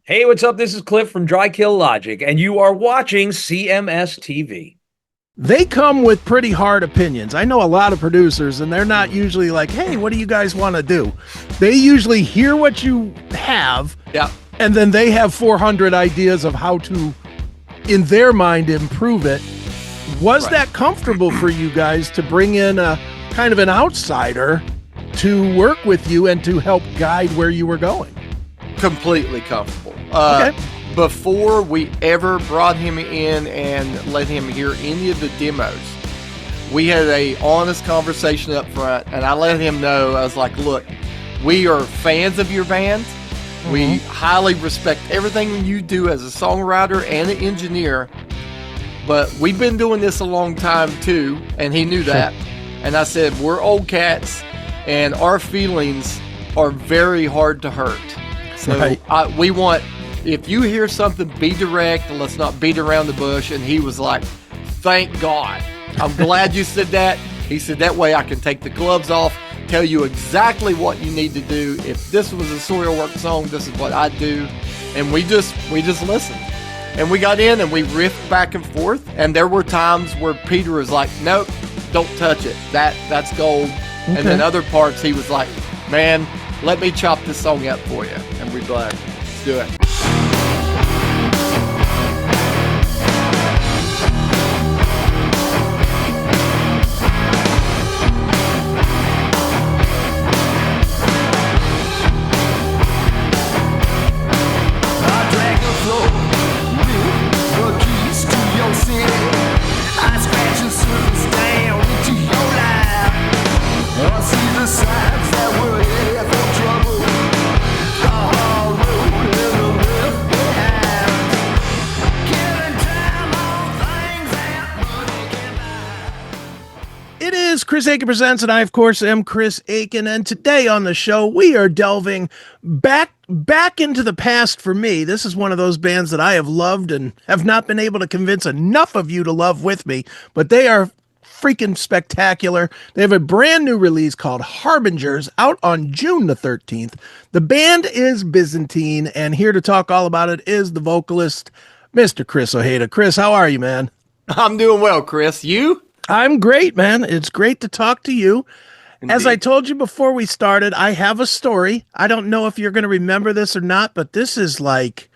Hey, what's up? This is Cliff from Dry Kill Logic, and you are watching CMS TV. They come with pretty hard opinions. I know a lot of producers, and they're not usually like, hey, what do you guys want to do? They usually hear what you have, and then they have 400 ideas of how to, in their mind, improve it. Was that comfortable for you guys to bring in a kind of an outsider to work with you and to help guide where you were going? Completely comfortable. Okay. Before we ever brought him in and let him hear any of the demos, we had a honest conversation up front, and I let him know, I was like, look, we are fans of your band. We highly respect everything you do as a songwriter and an engineer, but we've been doing this a long time too, and he knew that. And I said, we're old cats, and our feelings are very hard to hurt. So we want, if you hear something, be direct, and let's not beat around the bush. And he was like, thank God. I'm glad you said that. He said, that way I can take the gloves off, tell you exactly what you need to do. If this was a Soilwork song, this is what I'd do. And we just listened. And we got in and we riffed back and forth. And there were times where Peter was like, nope, don't touch it. That's gold. Okay. And then other parts he was like, man, let me chop this song up for you. And we'd be like, let's do it. Chris Akin Presents, and I, of course, am Chris Akin, and today on the show, we are delving back into the past for me. This is one of those bands that I have loved and have not been able to convince enough of you to love with me, but they are freaking spectacular. They have a brand new release called Harbingers out on June the 13th. The band is Byzantine, and here to talk all about it is the vocalist, Mr. Chris Ojeda. Chris, how are you, man? I'm doing well, Chris. You? I'm great, man. It's great to talk to you. Indeed. As I told you before we started, I have a story. I don't know if you're going to remember this or not, but this is like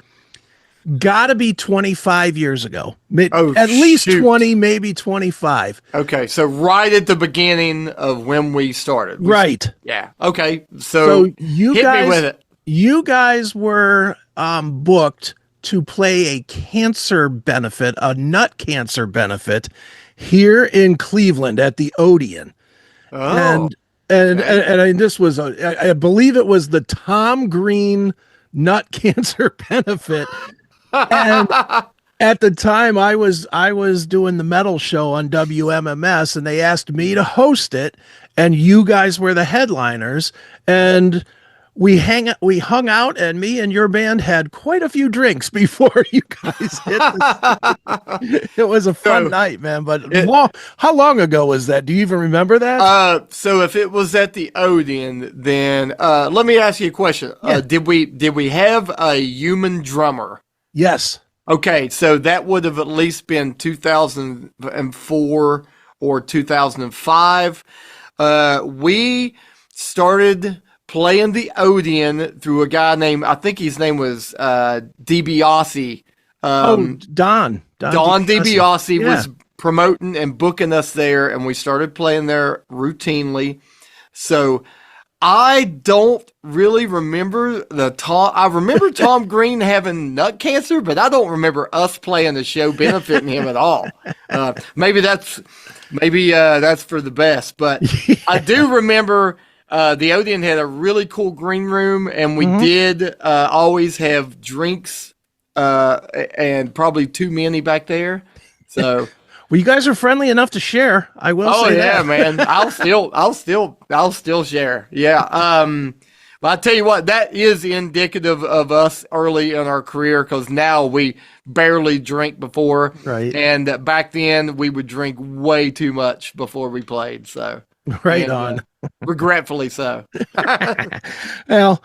gotta be 25 years ago. At least 20, maybe 25. Okay, so right at the beginning of when we started. Right. Yeah. Okay. So you hit guys, me with it. You guys were booked to play a cancer benefit, a nut cancer benefit, here in Cleveland at the Odeon. And this was, I believe it was the Tom Green nut cancer benefit. And at the time I was doing the metal show on WMMS, and they asked me to host it, and you guys were the headliners, and we hung out, and me and your band had quite a few drinks before you guys hit the stage. It was a fun night, man. But how long ago was that? Do you even remember that? So if it was at the Odeon, then let me ask you a question. Yeah. Did we have a human drummer? Yes. Okay, so that would have at least been 2004 or 2005. We started playing the Odeon through a guy named, I think his name was DiBiase. Don DiBiase was promoting and booking us there, and we started playing there routinely. So I don't really remember I remember Tom Green having nut cancer, but I don't remember us playing the show benefiting him at all. Maybe that's for the best, but I do remember the Odeon had a really cool green room, and we did always have drinks, and probably too many back there. So, well, you guys are friendly enough to share. I will. Oh say yeah, that. man. I'll still share. Yeah. But I tell you what, that is indicative of us early in our career, because now we barely drink before, right? And back then we would drink way too much before we played. So. Right on. Regretfully so. Well,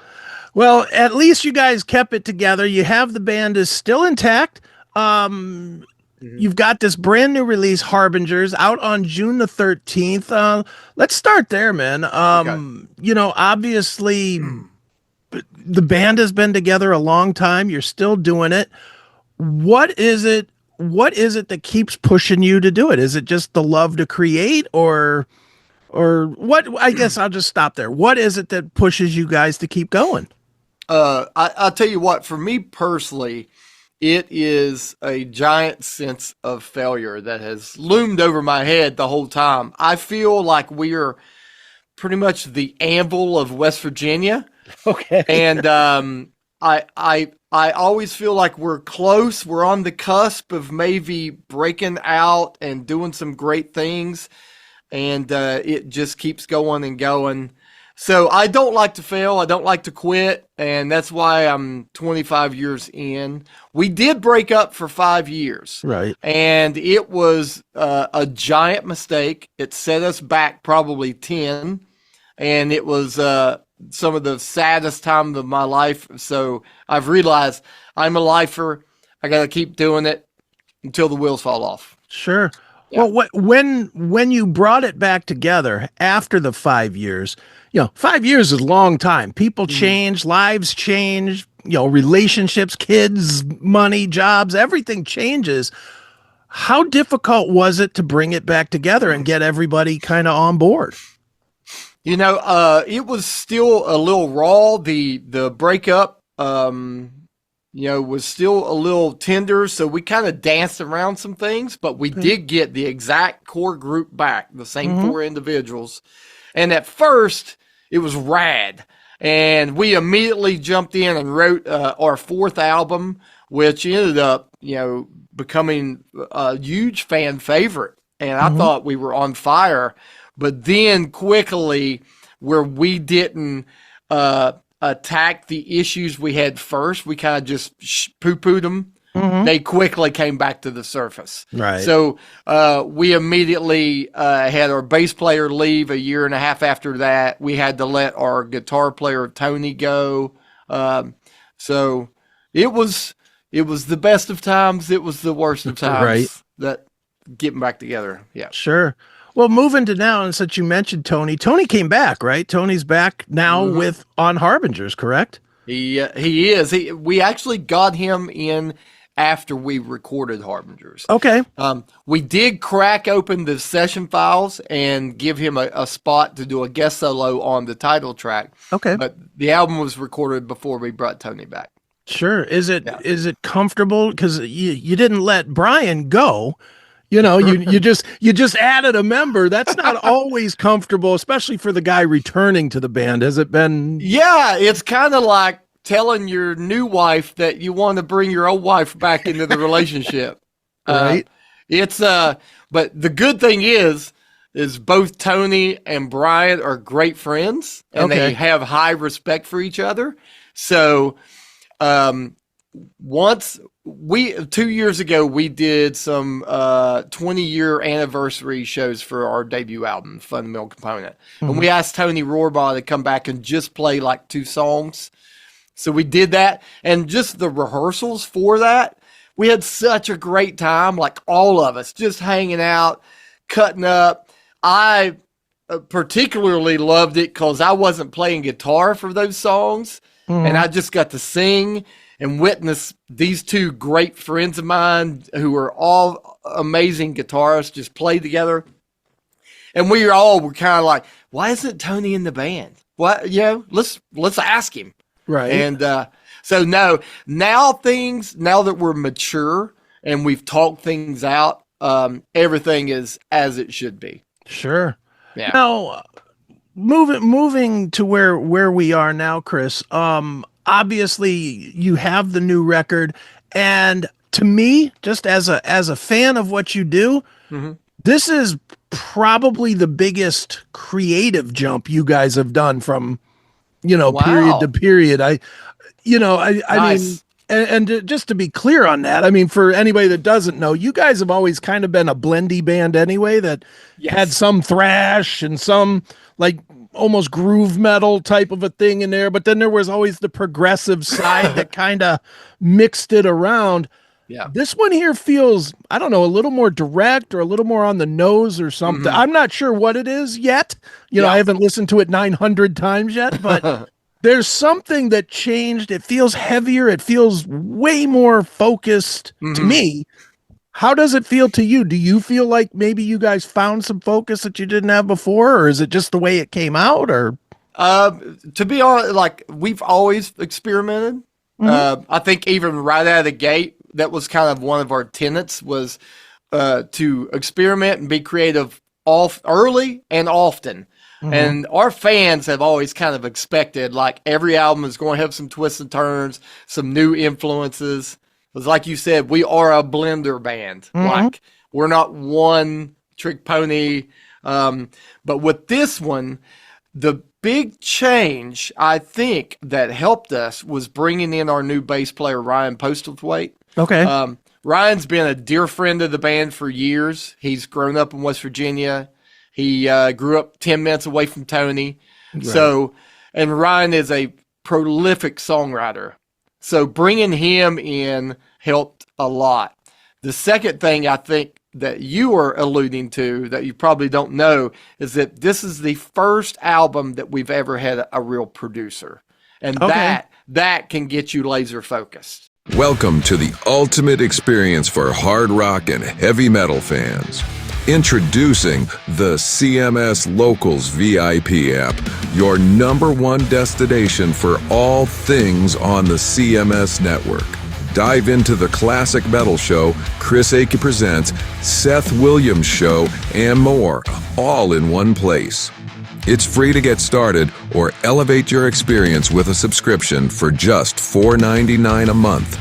Well, at least you guys kept it together. You have the band is still intact. You've got this brand new release, Harbingers, out on June the 13th. Let's start there, man. Obviously the band has been together a long time. You're still doing it. What is it that keeps pushing you to do it? Is it just the love to create or what? I guess I'll just stop there. What is it that pushes you guys to keep going? I'll tell you what, for me personally, it is a giant sense of failure that has loomed over my head the whole time. I feel like we are pretty much the Anvil of West Virginia. Okay. And I always feel like we're close. We're on the cusp of maybe breaking out and doing some great things. And it just keeps going and going. So I don't like to fail. I don't like to quit. And that's why I'm 25 years in. We did break up for 5 years. Right. And it was a giant mistake. It set us back probably 10. And it was some of the saddest times of my life. So I've realized I'm a lifer. I got to keep doing it until the wheels fall off. Sure. Yeah. Well, when you brought it back together after the 5 years, 5 years is a long time. People change, lives change, relationships, kids, money, jobs, everything changes. How difficult was it to bring it back together and get everybody kind of on board? It was still a little raw. The breakup, was still a little tender. So we kind of danced around some things, but we did get the exact core group back, the same 4 individuals. And at first it was rad. And we immediately jumped in and wrote our 4th album, which ended up, becoming a huge fan favorite. And I thought we were on fire. But then quickly, where we didn't attack the issues we had first, we kind of just poo-pooed them. They quickly came back to the surface. Right. So we immediately had our bass player leave a year and a half after that. We had to let our guitar player, Tony, go. So it was the best of times. It was the worst of times. Right. That getting back together. Yeah. Sure. Well, moving to now, and since you mentioned Tony came back, right? Tony's back now with on Harbingers, correct? He is. We actually got him in after we recorded Harbingers. Okay. We did crack open the session files and give him a spot to do a guest solo on the title track. Okay. But the album was recorded before we brought Tony back. Sure. Is it comfortable? Because you didn't let Brian go. You just added a member. That's not always comfortable, especially for the guy returning to the band. Has it been? Yeah, it's kind of like telling your new wife that you want to bring your old wife back into the relationship. Right. But the good thing is both Tony and Brian are great friends and they have high respect for each other. So, 2 years ago, we did some 20-year anniversary shows for our debut album, Fundamental Component. And we asked Tony Rohrbough to come back and just play like 2 songs. So we did that. And just the rehearsals for that, we had such a great time, like all of us, just hanging out, cutting up. I particularly loved it because I wasn't playing guitar for those songs. And I just got to sing and witness these 2 great friends of mine who are all amazing guitarists just play together. And we were kind of like, why isn't Tony in the band? What, let's ask him. Right. And so now that we're mature and we've talked things out, everything is as it should be. Sure. Yeah. Now, moving to where we are now, Chris, obviously you have the new record, and to me, just as a fan of what you do, this is probably the biggest creative jump you guys have done from, period to period. I Nice. mean, Just to be clear on that, I mean, for anybody that doesn't know, you guys have always kind of been a blendy band anyway that had some thrash and some like almost groove metal type of a thing in there. But then there was always the progressive side that kind of mixed it around. Yeah. This one here feels, I don't know, a little more direct or a little more on the nose or something. I'm not sure what it is yet. You know, I haven't listened to it 900 times yet, but there's something that changed. It feels heavier. It feels way more focused to me. How does it feel to you? Do you feel like maybe you guys found some focus that you didn't have before, or is it just the way it came out? Or to be honest, like we've always experimented. I think even right out of the gate, that was kind of one of our tenets was to experiment and be creative early and often. And our fans have always kind of expected like every album is going to have some twists and turns, some new influences. Because like you said, we are a blender band. Like we're not one trick pony. But with this one, the big change I think that helped us was bringing in our new bass player, Ryan Postlewait. okay, Ryan's been a dear friend of the band for years. He's grown up in West Virginia. He grew up 10 minutes away from Tony. Right. So, and Ryan is a prolific songwriter. So bringing him in helped a lot. The second thing I think that you are alluding to that you probably don't know is that this is the first album that we've ever had a real producer. And that can get you laser focused. Welcome to the ultimate experience for hard rock and heavy metal fans. Introducing the CMS Locals VIP app, your #1 destination for all things on the CMS network. Dive into the classic metal show, Chris Ojeda Presents, Seth Williams Show, and more, all in one place. It's free to get started or elevate your experience with a subscription for just $4.99 a month.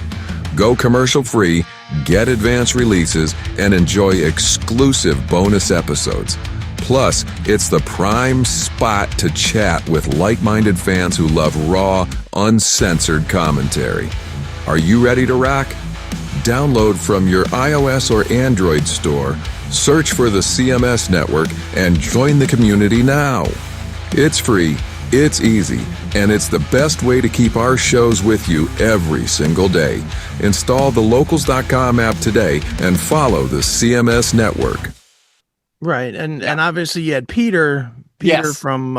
Go commercial free, get advanced releases, and enjoy exclusive bonus episodes. Plus, it's the prime spot to chat with like-minded fans who love raw, uncensored commentary. Are you ready to rock? Download from your iOS or Android store, search for the CMS network, and join the community now. It's free, it's easy, and it's the best way to keep our shows with you every single day. Install the locals.com app today and follow the CMS network. right. And obviously you had Peter from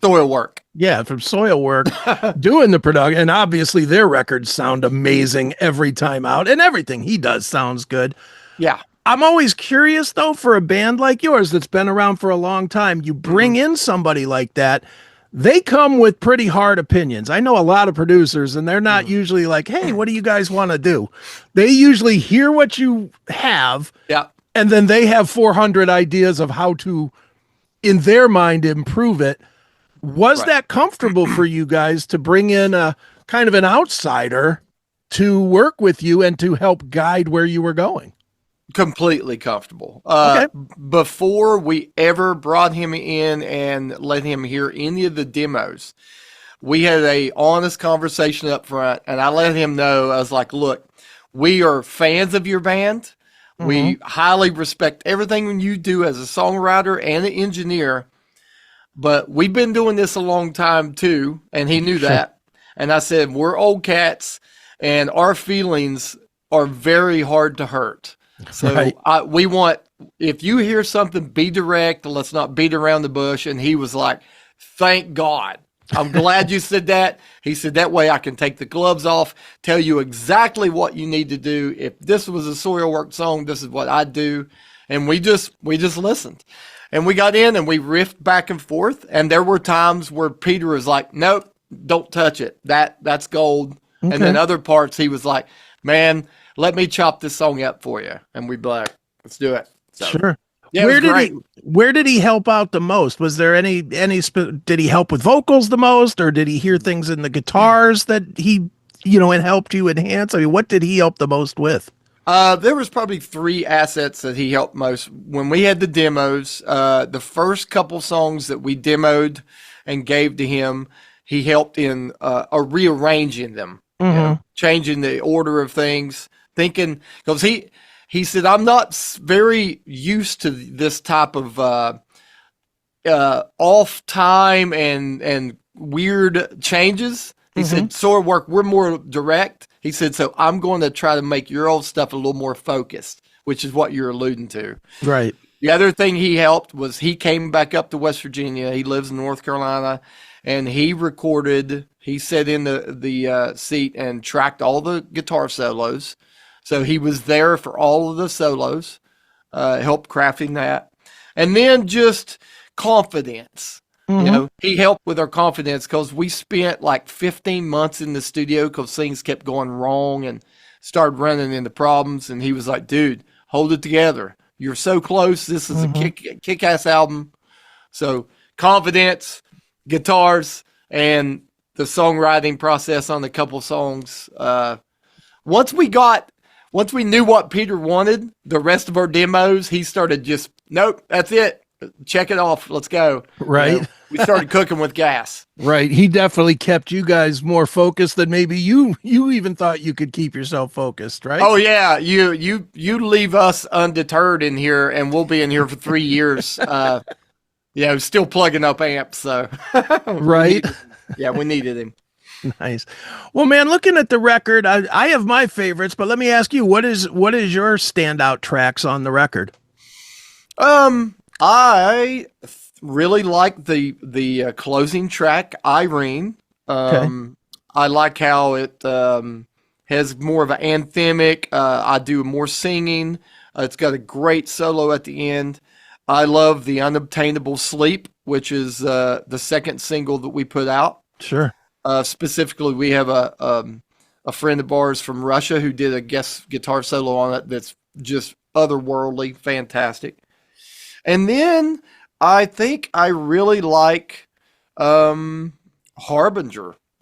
Soilwork. from Soilwork doing the production, and obviously their records sound amazing every time out, and everything he does sounds good. Yeah. I'm always curious though, for a band like yours that's been around for a long time, you bring in somebody like that, they come with pretty hard opinions. I know a lot of producers, and they're not usually like, hey, what do you guys want to do? They usually hear what you have, and then they have 400 ideas of how to, in their mind, improve it. Was that comfortable for you guys to bring in a kind of an outsider to work with you and to help guide where you were going? Completely comfortable. Before we ever brought him in and let him hear any of the demos, we had a honest conversation up front, and I let him know, I was like, look, we are fans of your band. We highly respect everything you do as a songwriter and an engineer, but we've been doing this a long time too, and he knew that. And I said, we're old cats, and our feelings are very hard to hurt. So we want, if you hear something, be direct. Let's not beat around the bush. And he was like, thank God. I'm glad you said that. He said, that way I can take the gloves off, tell you exactly what you need to do. If this was a Soilwork song, this is what I'd do. And we just listened. And we got in and we riffed back and forth. And there were times where Peter was like, nope, don't touch it. That's gold. And then other parts he was like, man, let me chop this song up for you. And we'd be like, let's do it. So, sure. Yeah, where did he help out the most? Was there did he help with vocals the most, or did he hear things in the guitars that he, and helped you enhance? I mean, what did he help the most with? There was probably 3 assets that he helped most. When we had the demos, the first couple songs that we demoed and gave to him, he helped in rearranging them. changing the order of things, thinking, because he said, I'm not very used to this type of off time and weird changes. He said, Soilwork, we're more direct. He said, so I'm going to try to make your old stuff a little more focused, which is what you're alluding to. Right. The other thing he helped was he came back up to West Virginia. He lives in North Carolina, and he recorded. He sat in the seat and tracked all the guitar solos. So he was there for all of the solos, helped crafting that. And then just confidence. You know, he helped with our confidence because we spent like 15 months in the studio because things kept going wrong and started running into problems. And he was like, dude, hold it together. You're so close. This is a kick-ass album. So confidence, guitars, and the songwriting process on a couple songs. Once we knew what Peter wanted, the rest of our demos, he started just, nope, that's it. Check it off. Let's go. Right. You know, we started cooking with gas. Right. He definitely kept you guys more focused than maybe you even thought you could keep yourself focused, right? Oh yeah. You leave us undeterred in here and we'll be in here for 3 years. Still plugging up amps. So right. We needed him. Nice. Well, man, looking at the record, I have my favorites, but let me ask you, what is your standout tracks on the record? I really like the closing track, Irene. I like how it has more of an anthemic. I do more singing. It's got a great solo at the end. I love the Unobtainable Sleep, which is the second single that we put out. Sure. Specifically, we have a friend of ours from Russia who did a guest guitar solo on it that's just otherworldly, fantastic. And then I think I really like Harbinger,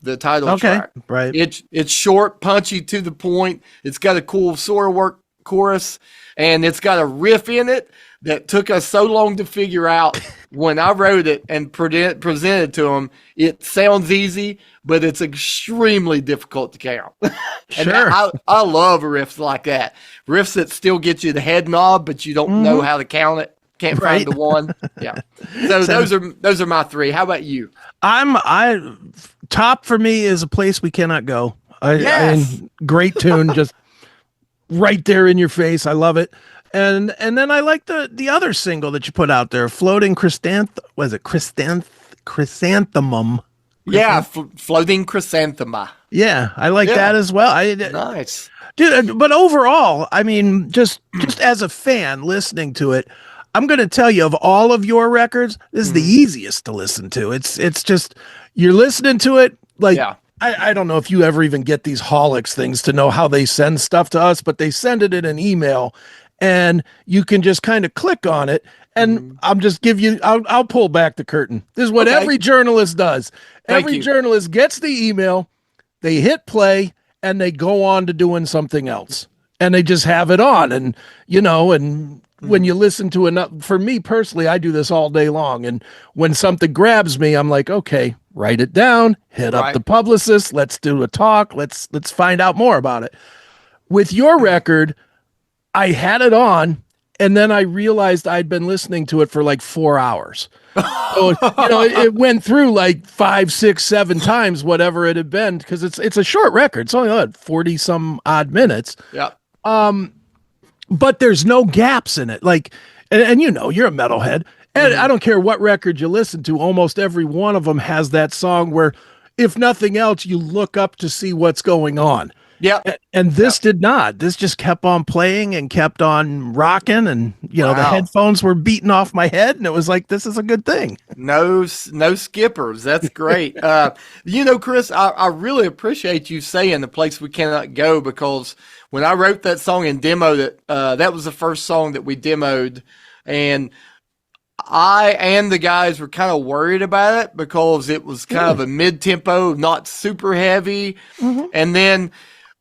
the title track. Right. It's short, punchy, to the point. It's got a cool Soilwork chorus, and it's got a riff in it that took us so long to figure out. When I wrote it and presented to him, it sounds easy, but it's extremely difficult to count. Sure. I love riffs like that. Riffs that still get you the head knob, but you don't know how to count it. Can't find the one. Yeah. So those are my three. How about you? Top for me is A Place We Cannot Go. Yes. Great tune, just right there in your face. I love it. And then I like the other single that you put out there, Floating Chrysanthemum. Yeah, Floating Chrysanthema. Yeah, I like that as well. Nice. Dude, but overall, I mean, just as a fan listening to it, I'm going to tell you, of all of your records, this is the easiest to listen to. It's just, you're listening to it like, I don't know if you ever even get these Holics things to know how they send stuff to us, but they send it in an email and you can just kind of click on it. And I'll pull back the curtain. This is what every journalist does. Every journalist gets the email, they hit play, and they go on to doing something else. And they just have it on. And, when you listen to enough, for me personally, I do this all day long. And when something grabs me, I'm like, okay, write it down, hit up the publicist. Let's do a talk. Let's find out more about it. With your record, I had it on, and then I realized I'd been listening to it for like 4 hours. So, it went through like 5, 6, 7 times, whatever it had been, because it's a short record. It's only 40 some odd minutes. Yeah. But there's no gaps in it. Like, and you're a metalhead, and I don't care what record you listen to. Almost every one of them has that song where, if nothing else, you look up to see what's going on. Yeah. And this did not. This just kept on playing and kept on rocking. And, the headphones were beating off my head. And it was like, this is a good thing. No skippers. That's great. Chris, I really appreciate you saying The Place We Cannot Go, because when I wrote that song and demoed it, that was the first song that we demoed. And I and the guys were kind of worried about it because it was kind of a mid-tempo, not super heavy. And then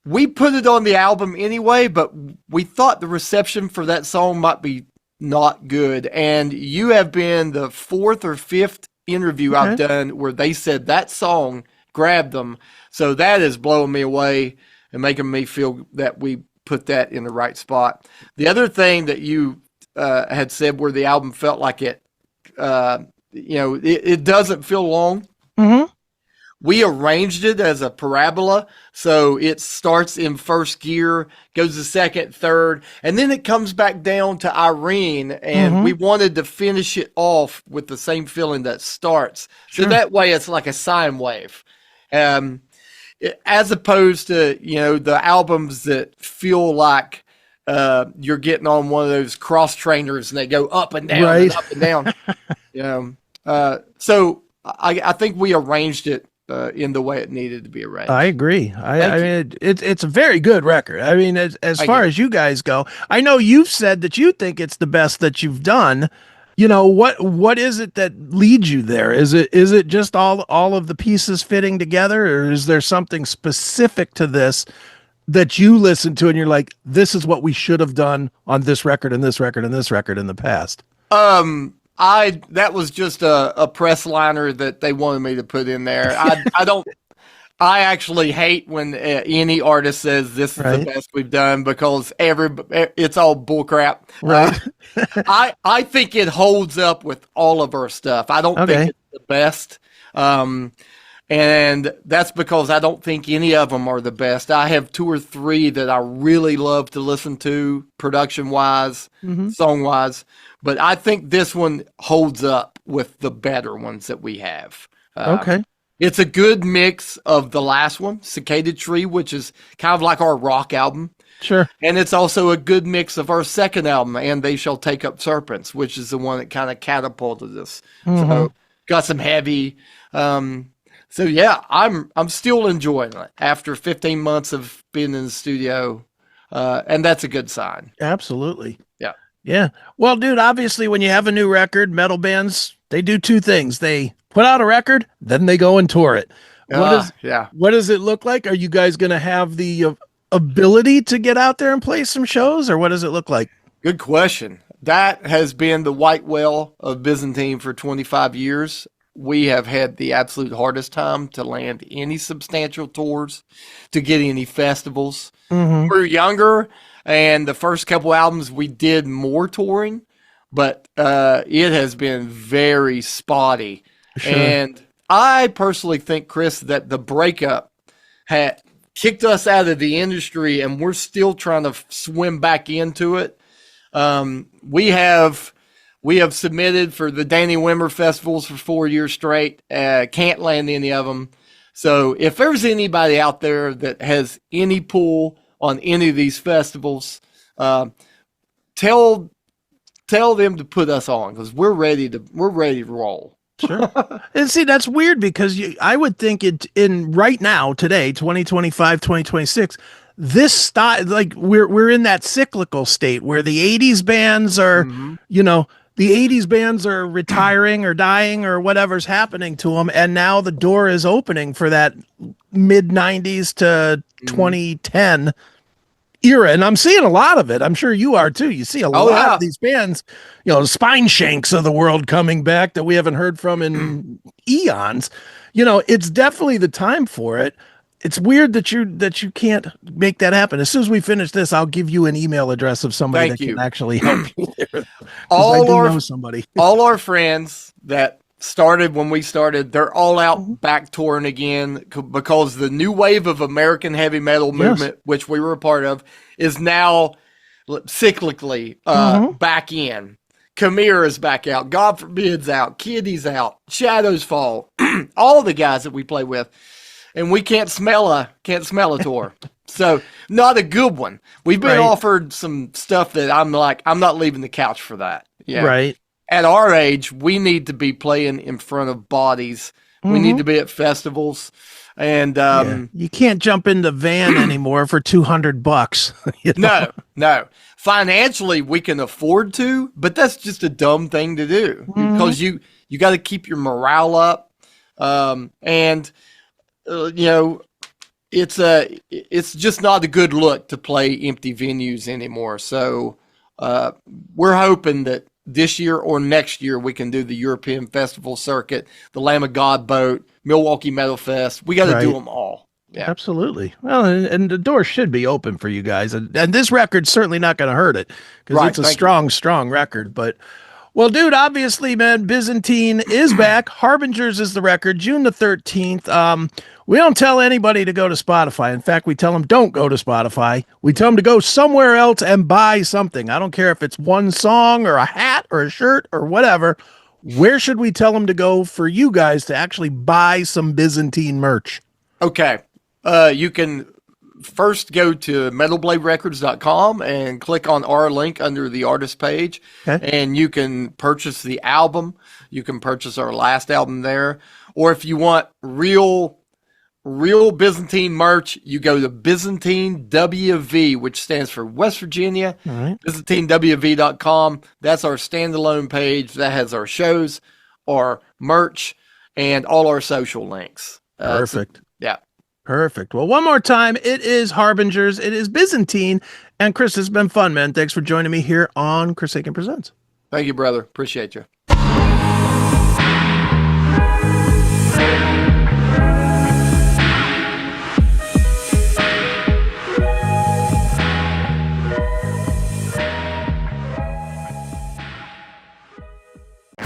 we put it on the album anyway, but we thought the reception for that song might be not good. And you have been the 4th or 5th interview I've done where they said that song grabbed them. So that is blowing me away and making me feel that we put that in the right spot. The other thing that you had said where the album felt like it, it doesn't feel long. Mm-hmm. We arranged it as a parabola, so it starts in first gear, goes to second, third, and then it comes back down to Irene, and we wanted to finish it off with the same feeling that starts. Sure. So that way it's like a sine wave. As opposed to, the albums that feel like you're getting on one of those cross trainers and they go up and down and up and down. So I think we arranged it in the way it needed to be arranged. I agree. I mean, it's a very good record. I mean, as far as you guys go, I know you've said that you think it's the best that you've done. What is it that leads you there? Is it just all of the pieces fitting together, or is there something specific to this that you listen to and you're like, this is what we should have done on this record and this record and this record in the past? That was just a press liner that they wanted me to put in there. I actually hate when any artist says this is the best we've done, because it's all bullcrap. Right. I think it holds up with all of our stuff. I don't think it's the best. And that's because I don't think any of them are the best. I have 2 or 3 that I really love to listen to, production-wise, song-wise. But I think this one holds up with the better ones that we have. It's a good mix of the last one, Cicada Tree, which is kind of like our rock album. Sure. And it's also a good mix of our second album, And They Shall Take Up Serpents, which is the one that kind of catapulted us. So got some heavy... So yeah, I'm still enjoying it after 15 months of being in the studio, and that's a good sign. Absolutely. Yeah. Well, dude, obviously when you have a new record, metal bands, they do 2 things. They put out a record, then they go and tour it. What does it look like? Are you guys going to have the ability to get out there and play some shows, or what does it look like? Good question. That has been the white whale of Byzantine for 25 years. We have had the absolute hardest time to land any substantial tours, to get any festivals. We're younger, and the first couple albums we did more touring, but it has been very spotty. Sure. And I personally think, Chris, that the breakup had kicked us out of the industry, and we're still trying to swim back into it. We have submitted for the Danny Wimmer festivals for 4 years straight. Can't land any of them. So if there's anybody out there that has any pull on any of these festivals, tell them to put us on, because we're ready to roll. Sure. And see, that's weird, because I would think in right now, today, 2025, 2026, this style, like we're in that cyclical state where the 80s bands are, the 80s bands are retiring or dying or whatever's happening to them. And now the door is opening for that mid 90s to 2010 era. And I'm seeing a lot of it. I'm sure you are too. You see a lot of these bands, the Spine Shanks of the world coming back that we haven't heard from in eons. It's definitely the time for it. It's weird that you can't make that happen. As soon as we finish this, I'll give you an email address of somebody can actually help you there. Know somebody. All our friends that started when we started, they're all out back touring again, because the new wave of American heavy metal movement, which we were a part of, is now cyclically back in. Khmer is back out. God Forbid's out. Kitty's out. Shadows Fall. All the guys that we play with. And we can't smell a tour. So not a good one. We've been offered some stuff that I'm not leaving the couch for that. Yeah. Right. At our age, we need to be playing in front of bodies. We need to be at festivals. And you can't jump in the van anymore for $200. No. Financially, we can afford to, but that's just a dumb thing to do, because you got to keep your morale up. It's just not a good look to play empty venues anymore. So we're hoping that this year or next year we can do the European Festival circuit, the Lamb of God boat, Milwaukee Metal Fest. We got to do them all. Yeah, absolutely. Well, and the door should be open for you guys. And this record's certainly not going to hurt it because it's a strong record. But, well, dude, obviously, man, Byzantine is back. Harbingers is the record, June the 13th. We don't tell anybody to go to Spotify. In fact, we tell them don't go to Spotify. We tell them to go somewhere else and buy something. I don't care if it's one song or a hat or a shirt or whatever. Where should we tell them to go for you guys to actually buy some Byzantine merch? Okay. You can first go to metalbladerecords.com and click on our link under the artist page, and you can purchase the album. You can purchase our last album there. Or if you want real Byzantine merch, you go to Byzantine WV, which stands for West Virginia, ByzantineWV.com. That's our standalone page. That has our shows, our merch, and all our social links. Perfect. Yeah. Perfect. Well, one more time, it is Harbingers, it is Byzantine, and Chris, it's been fun, man. Thanks for joining me here on Chris Akin Presents. Thank you, brother. Appreciate you.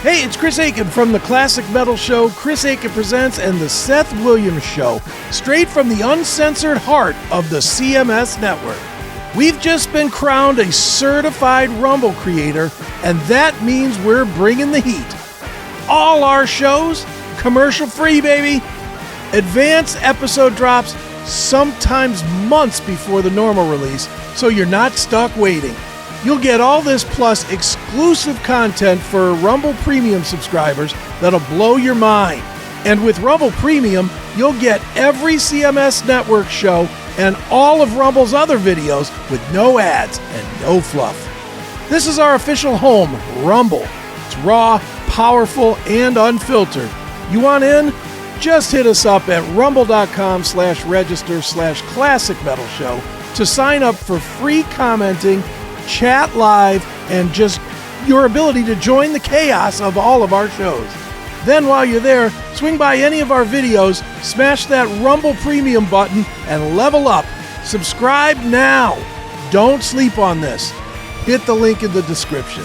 Hey, it's Chris Akin from the classic metal show Chris Akin Presents and the Seth Williams Show, straight from the uncensored heart of the CMS network. We've just been crowned a certified Rumble creator, and that means we're bringing the heat. All our shows, commercial free, baby. Advanced episode drops, sometimes months before the normal release, so you're not stuck waiting. You'll get all this plus exclusive content for Rumble Premium subscribers that'll blow your mind. And with Rumble Premium, you'll get every CMS Network show and all of Rumble's other videos with no ads and no fluff. This is our official home, Rumble. It's raw, powerful, and unfiltered. You want in? Just hit us up at rumble.com/register/classic metal show to sign up for free commenting, chat live, and just your ability to join the chaos of all of our shows. Then while you're there, swing by any of our videos, smash that Rumble Premium button, and level up. Subscribe now. Don't sleep on this. Hit the link in the description.